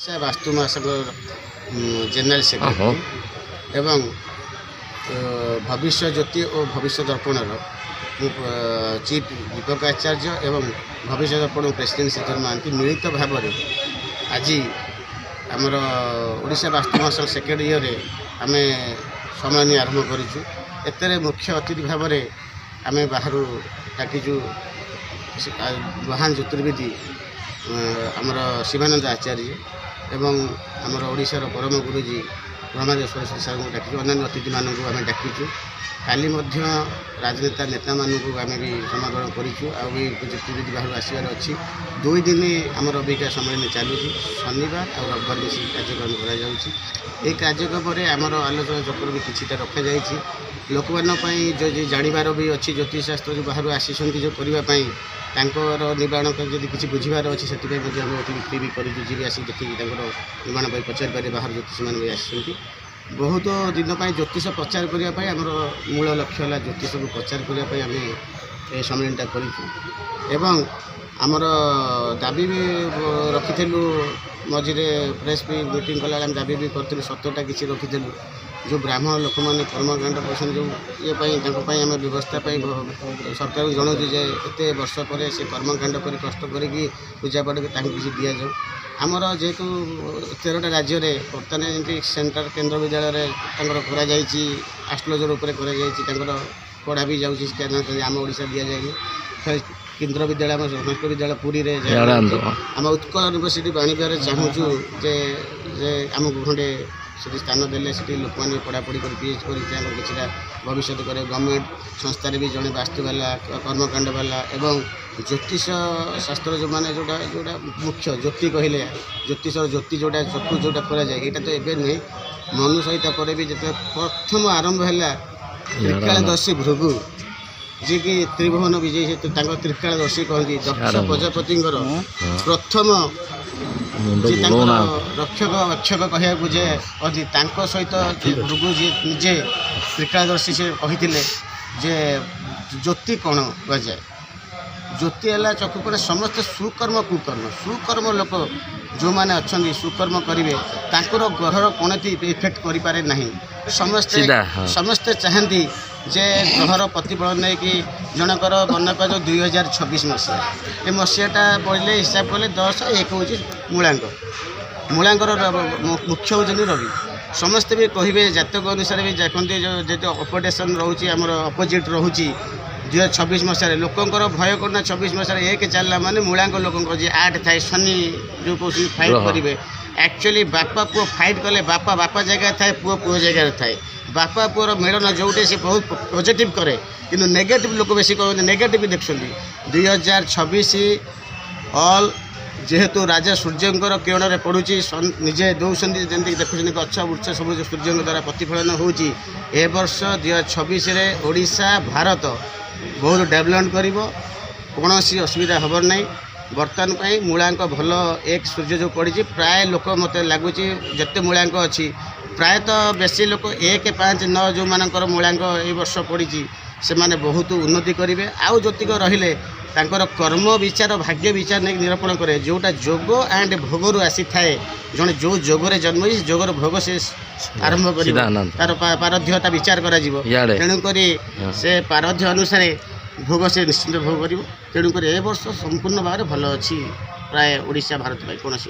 ଓଡ଼ିଶା ବାସ୍ତୁ ମହାସଂଘ general secretary ଏବଂ ଭବିଷ୍ୟ ଜ୍ୟୋତି ଓ ଭବିଷ୍ୟ ଦର୍ପଣର ଚିଫ୍ ଦୀପକ ଆଚାର୍ଯ୍ୟ ଏବଂ ଭବିଷ୍ୟ ଦର୍ପଣ ପ୍ରେସିଡେଣ୍ଟ ଶ୍ରୀଧର ମହାନ୍ତି ମିଳିତ ଭାବରେ ଆଜି ଆମର ଓଡ଼ିଶା ବାସ୍ତୁ ମହାସଂଘ ସେକେଣ୍ଡ ଇୟର୍ରେ ଆମେ ସମ୍ମିଳନୀ ଆରମ୍ଭ କରିଛୁ। ଏଥିରେ ମୁଖ୍ୟ ଅତିଥି ଭାବରେ ଆମେ ବାହାରୁ ଡାକିଛୁ ମହାନ ଜ୍ୟୋତିର୍ବିଦ ଆମର ଶିବାନନ୍ଦ ଆଚାର୍ଯ୍ୟ ଏବଂ ଆମର ଓଡ଼ିଶାର ପରମ ଗୁରୁଜୀ ବ୍ରହ୍ମଦେବ ସରସ୍ୱତୀ ସାର୍ଙ୍କୁ ଡାକିଛୁ। ଅନ୍ୟାନ୍ୟ ଅତିଥିମାନଙ୍କୁ ଆମେ ଡାକିଛୁ। କାଲି ମଧ୍ୟ ରାଜନେତା ନେତାମାନଙ୍କୁ ଆମେ ବି ସମାଗମ କରିଛୁ। ଆଉ ବି ଜ୍ୟୋତିର୍ବିଦ ବାହାରୁ ଆସିବାର ଅଛି। 2 ଦିନ ଆମର ଅବିକା ସମ୍ମିଳନୀ ଚାଲୁଛି। ଶନିବାର ଆଉ ରବିବାର ମିଶି କାର୍ଯ୍ୟକ୍ରମ କରାଯାଉଛି। ଏହି କାର୍ଯ୍ୟକ୍ରମରେ ଆମର ଆଲୋଚନା ଚକ୍ର ବି କିଛିଟା ରଖାଯାଇଛି। ଲୋକମାନଙ୍କ ପାଇଁ ଯେଉଁ ଜାଣିବାର ବି ଅଛି, ଜ୍ୟୋତିଷଶାସ୍ତ୍ର ଯେଉଁ ବାହାରୁ ଆସିଛନ୍ତି ଯେଉଁ କରିବା ପାଇଁ ତାଙ୍କର ନିବାରଣ ଯଦି କିଛି ବୁଝିବାର ଅଛି, ସେଥିପାଇଁ ମଧ୍ୟ ଆମେ ଫ୍ରି ବି କରିଛୁ। ଯିଏ ବି ଆସି ଦେଖିକି ତାଙ୍କର ନିବାରଣ ପାଇଁ ପଚାରିପାରିବେ। ବାହାର ଜ୍ୟୋତିଷମାନେ ବି ଆସିଛନ୍ତି। ବହୁତ ଦିନ ପାଇଁ ଜ୍ୟୋତିଷ ପ୍ରଚାର କରିବା ପାଇଁ ଆମର ମୂଳ ଲକ୍ଷ୍ୟ ହେଲା ଜ୍ୟୋତିଷକୁ ପ୍ରଚାର କରିବା ପାଇଁ ଆମେ ଏ ସମ୍ମିଳନୀଟା କରିଛୁ। ଏବଂ ଆମର ଦାବି ବି ରଖିଥିଲୁ, ମଝିରେ ପ୍ରେସ୍ ବି ମିଟିଂ କଲାବେଳେ ଆମେ ଦାବି ବି କରିଥିଲୁ। 17ଟା କିଛି ରଖିଥିଲୁ। ଯେଉଁ ବ୍ରାହ୍ମଣ ଲୋକମାନେ କର୍ମକାଣ୍ଡ କରୁଛନ୍ତି ଯେଉଁ ଇଏ ପାଇଁ, ତାଙ୍କ ପାଇଁ ଆମେ ବ୍ୟବସ୍ଥା ପାଇଁ ସରକାରକୁ ଜଣାଉଛୁ ଯେ ଏତେ ବର୍ଷ ପରେ ସେ କର୍ମକାଣ୍ଡ କରି କଷ୍ଟ କରିକି ପୂଜାପାଠ କରି ତାଙ୍କୁ କିଛି ଦିଆଯାଉ। ଆମର ଯେହେତୁ 13ଟା ରାଜ୍ୟରେ ବର୍ତ୍ତମାନ ଯେମିତି ସେଣ୍ଟ୍ରାଲ କେନ୍ଦ୍ର ବିଦ୍ୟାଳୟରେ ତାଙ୍କର କରାଯାଇଛି, ଆଷ୍ଟ୍ରୋଲୋଜର ଉପରେ କରାଯାଇଛି, ତାଙ୍କର ପଢ଼ା ବି ଯାଉଛି। ଆମ ଓଡ଼ିଶା ଦିଆଯାଇନି। କେନ୍ଦ୍ର ବିଦ୍ୟାଳୟ ଆମ ସଂସ୍କୃତ ବିଦ୍ୟାଳୟ ପୁରୀରେ ଆମ ଉତ୍କଳ ୟୁନିଭର୍ସିଟି ବାଣିଜ୍ୟରେ ଚାହୁଁଛୁ ଯେ ଆମକୁ ଖଣ୍ଡେ ସେଠି ସ୍ଥାନ ଦେଲେ ସେଠି ଲୋକମାନେ ପଢ଼ାପଢ଼ି କରି PhD କରି ତାଙ୍କର କିଛିଟା ଭବିଷ୍ୟତ କରେ। ଗଭର୍ଣ୍ଣମେଣ୍ଟ ସଂସ୍ଥାରେ ବି ଜଣେ ବାସ୍ତୁବାଲା, କର୍ମକାଣ୍ଡବାଲା ଏବଂ ଜ୍ୟୋତିଷ ଶାସ୍ତ୍ର ଯେଉଁମାନେ ଯେଉଁଟା ମୁଖ୍ୟ ଜ୍ୟୋତି କହିଲେ, ଜ୍ୟୋତିଷର ଜ୍ୟୋତି ଯେଉଁଟା ଚକ୍ଷୁ ଯେଉଁଟା କରାଯାଏ, ଏଇଟା ତ ଏବେ ନୁହେଁ, ମନୁ ସହିତ ପରେ ବି ଯେତେବେଳେ ପ୍ରଥମ ଆରମ୍ଭ ହେଲା ତ୍ରିକାଳଦର୍ଶୀ ଭୃଗୁ, ଯିଏକି ତ୍ରିଭୁବନ ବିଜୟୀ, ତାଙ୍କ ତ୍ରିକାଳଦର୍ଶୀ କହନ୍ତି। ଦକ୍ଷ ପ୍ରଜାପତିଙ୍କର ପ୍ରଥମ ଯେ ତାଙ୍କର ରକ୍ଷକ ଅକ୍ଷକ କହିବାକୁ ଯେ କହନ୍ତି, ତାଙ୍କ ସହିତ ଭୃଗୁ ଯିଏ ନିଜେ ତ୍ରିକାଳଦର୍ଶୀ ସେ କହିଥିଲେ ଯେ ଜ୍ୟୋତି କ'ଣ କୁହାଯାଏ। ଜ୍ୟୋତି ହେଲା ଚକ୍ଷୁ କୋଣ। ସମସ୍ତେ ସୁକର୍ମ କୁକର୍ମ, ସୁକର୍ମ ଲୋକ ଯେଉଁମାନେ ଅଛନ୍ତି ସୁକର୍ମ କରିବେ ତାଙ୍କର ଗ୍ରହର କୌଣସି ଇଫେକ୍ଟ କରିପାରେ ନାହିଁ। ସମସ୍ତେ ଚାହାନ୍ତି ଯେ ଗ୍ରହର ପ୍ରତିଫଳନ ନେଇକି ଜଣଙ୍କର ମନେକର 2026 ମସିହା, ଏ ମସିହାଟା ପଡ଼ିଲେ ହିସାବ କଲେ 10/1 ହେଉଛି ମୂଳାଙ୍କର ମୁଖ୍ୟ ହେଉଛନ୍ତି ରବି। ସମସ୍ତେ ବି କହିବେ ଜାତକ ଅନୁସାରେ ବି ଦେଖନ୍ତି ଯେହେତୁ ଅପୋଟେସନ୍ ରହୁଛି, ଆମର ଅପୋଜିଟ୍ ରହୁଛି 2026 ମସିହାରେ। ଲୋକଙ୍କର ଭୟ କ'ଣ ନା 26 ମସିହାରେ 1 ଚାଲିଲା ମାନେ ମୂଳାଙ୍କ ଲୋକଙ୍କର ଯେ 8 ଥାଏ, ଶନି ଯେଉଁ କହୁଛନ୍ତି ଫାଇଟ୍ କରିବେ। ଆକ୍ଚୁଆଲି ବାପା ପୁଅ ଫାଇଟ୍ କଲେ ବାପା ଜାଗାରେ ଥାଏ, ପୁଅ ଜାଗାରେ ଥାଏ। ବାପା ପୁଅର ମିଳନ ଯେଉଁଠି ସେ ବହୁତ ପଜିଟିଭ୍ କରେ, କିନ୍ତୁ ନେଗେଟିଭ୍ ଲୋକ ବେଶୀ କହନ୍ତି, ନେଗେଟିଭ୍ ଦେଖୁଛନ୍ତି। 2026 ଅଲ୍ ଯେହେତୁ ରାଜା ସୂର୍ଯ୍ୟଙ୍କର କିରଣରେ ପଡ଼ୁଛି, ନିଜେ ଦେଉଛନ୍ତି, ଯେମିତିକି ଦେଖୁଛନ୍ତି ଗଛ ବୃକ୍ଷ ସବୁ ସୂର୍ଯ୍ୟଙ୍କ ଦ୍ୱାରା ପ୍ରତିଫଳନ ହେଉଛି। ଏ ବର୍ଷ 2026ରେ ଓଡ଼ିଶା ଭାରତ ବହୁତ ଡେଭଲପମେଣ୍ଟ କରିବ, କୌଣସି ଅସୁବିଧା ହେବ ନାହିଁ। ବର୍ତ୍ତମାନ ପାଇଁ ମୂଳାଙ୍କ ଭଲ 1 ସୂର୍ଯ୍ୟ ଯେଉଁ ପଡ଼ିଛି, ପ୍ରାୟ ଲୋକ ମୋତେ ଲାଗୁଛି ଯେତେ ମୂଳାଙ୍କ ଅଛି ପ୍ରାୟତଃ ବେଶୀ ଲୋକ 1, 5, 9 ଯେଉଁମାନଙ୍କର ମୂଳାଙ୍କ ଏଇ ବର୍ଷ ପଡ଼ିଛି ସେମାନେ ବହୁତ ଉନ୍ନତି କରିବେ। ଆଉ ଯେତିକ ରହିଲେ ତାଙ୍କର କର୍ମ ବିଚାର ଭାଗ୍ୟ ବିଚାର ନେଇକି ନିରୂପଣ କରେ। ଯେଉଁଟା ଯୋଗ ଆଣ୍ଡ ଭୋଗରୁ ଆସିଥାଏ, ଜଣେ ଯେଉଁ ଯୋଗରେ ଜନ୍ମ ହେଇଛି ଯୋଗର ଭୋଗ ସେ ଆରମ୍ଭ କରିବ, ତାର ପାରଧ୍ୟତା ବିଚାର କରାଯିବ। ତେଣୁକରି ସେ ପାରଧ୍ୟ ଅନୁସାରେ ଭୋଗ ସେ ନିଶ୍ଚିନ୍ତ ଭୋଗ କରିବ। ତେଣୁକରି ଏ ବର୍ଷ ସମ୍ପୂର୍ଣ୍ଣ ଭାବରେ ଭଲ ଅଛି, ପ୍ରାୟ ଓଡ଼ିଶା ଭାରତ ପାଇଁ କୌଣସି